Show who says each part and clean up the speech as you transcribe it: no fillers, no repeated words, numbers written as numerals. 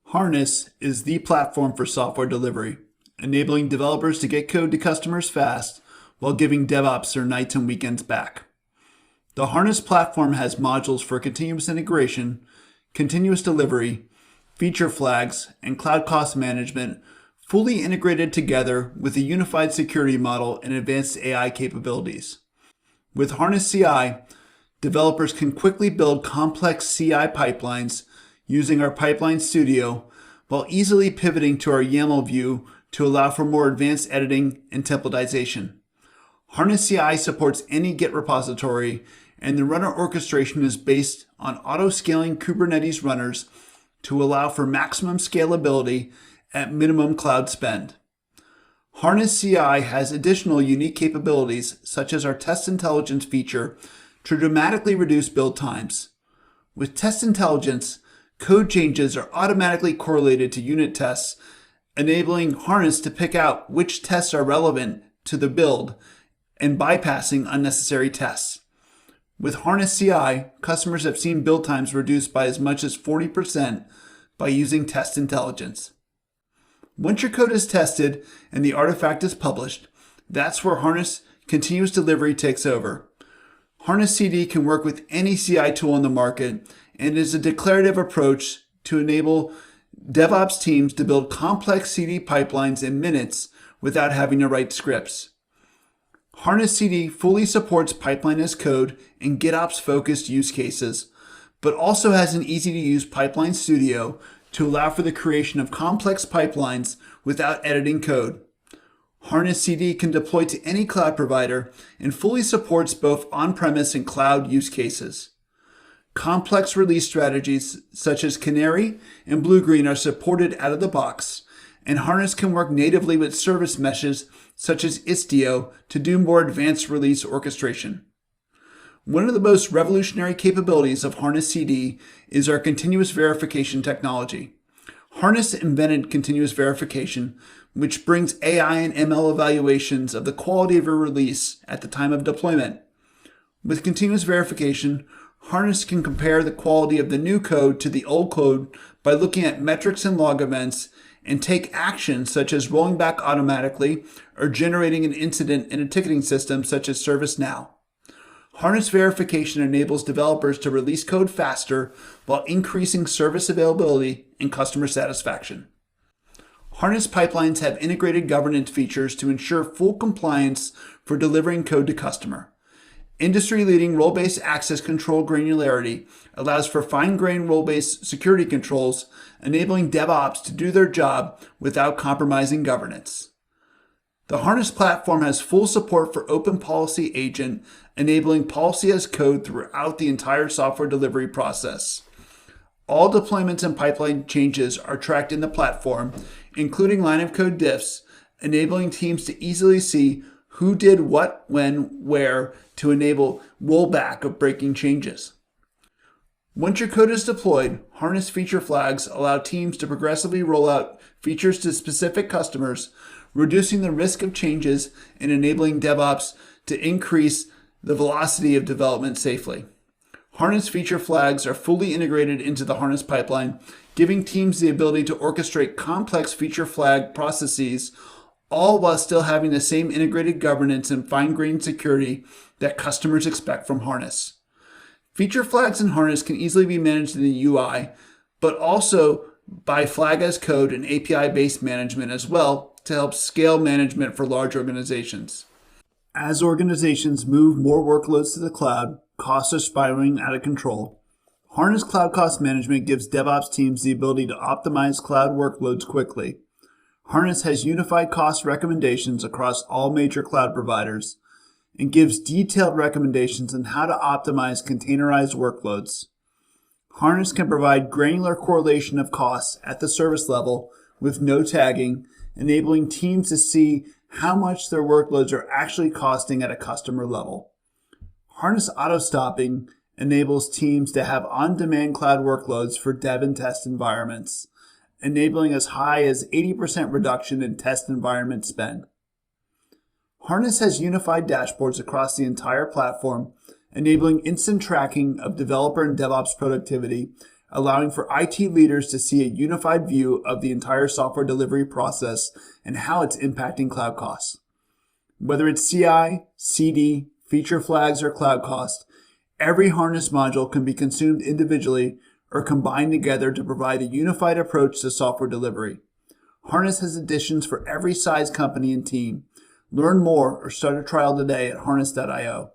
Speaker 1: Harness is the platform for software delivery, enabling developers to get code to customers fast while giving DevOps their nights and weekends back. The Harness platform has modules for continuous integration, continuous delivery, feature flags, and cloud cost management, fully integrated together with a unified security model and advanced AI capabilities. With Harness CI, developers can quickly build complex CI pipelines using our Pipeline Studio while easily pivoting to our YAML view to allow for more advanced editing and templatization. Harness CI supports any Git repository, and the runner orchestration is based on auto-scaling Kubernetes runners to allow for maximum scalability at minimum cloud spend. Harness CI has additional unique capabilities, such as our test intelligence feature, to dramatically reduce build times. With test intelligence, code changes are automatically correlated to unit tests, enabling Harness to pick out which tests are relevant to the build and bypassing unnecessary tests. With Harness CI, customers have seen build times reduced by as much as 40% by using test intelligence. Once your code is tested and the artifact is published, that's where Harness Continuous Delivery takes over. Harness CD can work with any CI tool on the market and is a declarative approach to enable DevOps teams to build complex CD pipelines in minutes without having to write scripts. Harness CD fully supports pipeline as code and GitOps-focused use cases, but also has an easy-to-use Pipeline Studio to allow for the creation of complex pipelines without editing code. Harness CD can deploy to any cloud provider and fully supports both on-premise and cloud use cases. Complex release strategies such as Canary and Blue-Green are supported out of the box, and Harness can work natively with service meshes such as Istio to do more advanced release orchestration. One of the most revolutionary capabilities of Harness CD is our continuous verification technology. Harness invented continuous verification, which brings AI and ML evaluations of the quality of a release at the time of deployment. With continuous verification, Harness can compare the quality of the new code to the old code by looking at metrics and log events and take actions such as rolling back automatically or generating an incident in a ticketing system such as ServiceNow. Harness verification enables developers to release code faster while increasing service availability and customer satisfaction. Harness pipelines have integrated governance features to ensure full compliance for delivering code to customer. Industry-leading role-based access control granularity allows for fine-grained role-based security controls, enabling DevOps to do their job without compromising governance. The Harness platform has full support for Open Policy Agent, enabling policy as code throughout the entire software delivery process. All deployments and pipeline changes are tracked in the platform, including line of code diffs, enabling teams to easily see who did what, when, where to enable rollback of breaking changes. Once your code is deployed, Harness feature flags allow teams to progressively roll out features to specific customers, reducing the risk of changes and enabling DevOps to increase the velocity of development safely. Harness feature flags are fully integrated into the Harness pipeline, giving teams the ability to orchestrate complex feature flag processes, all while still having the same integrated governance and fine-grained security that customers expect from Harness. Feature flags in Harness can easily be managed in the UI, but also by flag as code and API-based management as well to help scale management for large organizations. As organizations move more workloads to the cloud, costs are spiraling out of control. Harness Cloud Cost Management gives DevOps teams the ability to optimize cloud workloads quickly. Harness has unified cost recommendations across all major cloud providers and gives detailed recommendations on how to optimize containerized workloads. Harness can provide granular correlation of costs at the service level with no tagging, enabling teams to see how much their workloads are actually costing at a customer level. Harness auto-stopping enables teams to have on-demand cloud workloads for dev and test environments, enabling as high as 80% reduction in test environment spend. Harness has unified dashboards across the entire platform, enabling instant tracking of developer and DevOps productivity allowing for IT leaders to see a unified view of the entire software delivery process and how it's impacting cloud costs. Whether it's CI, CD, feature flags, or cloud cost, every harness module can be consumed individually or combined together to provide a unified approach to software delivery. Harness has additions for every size company and team. Learn more or start a trial today at harness.io.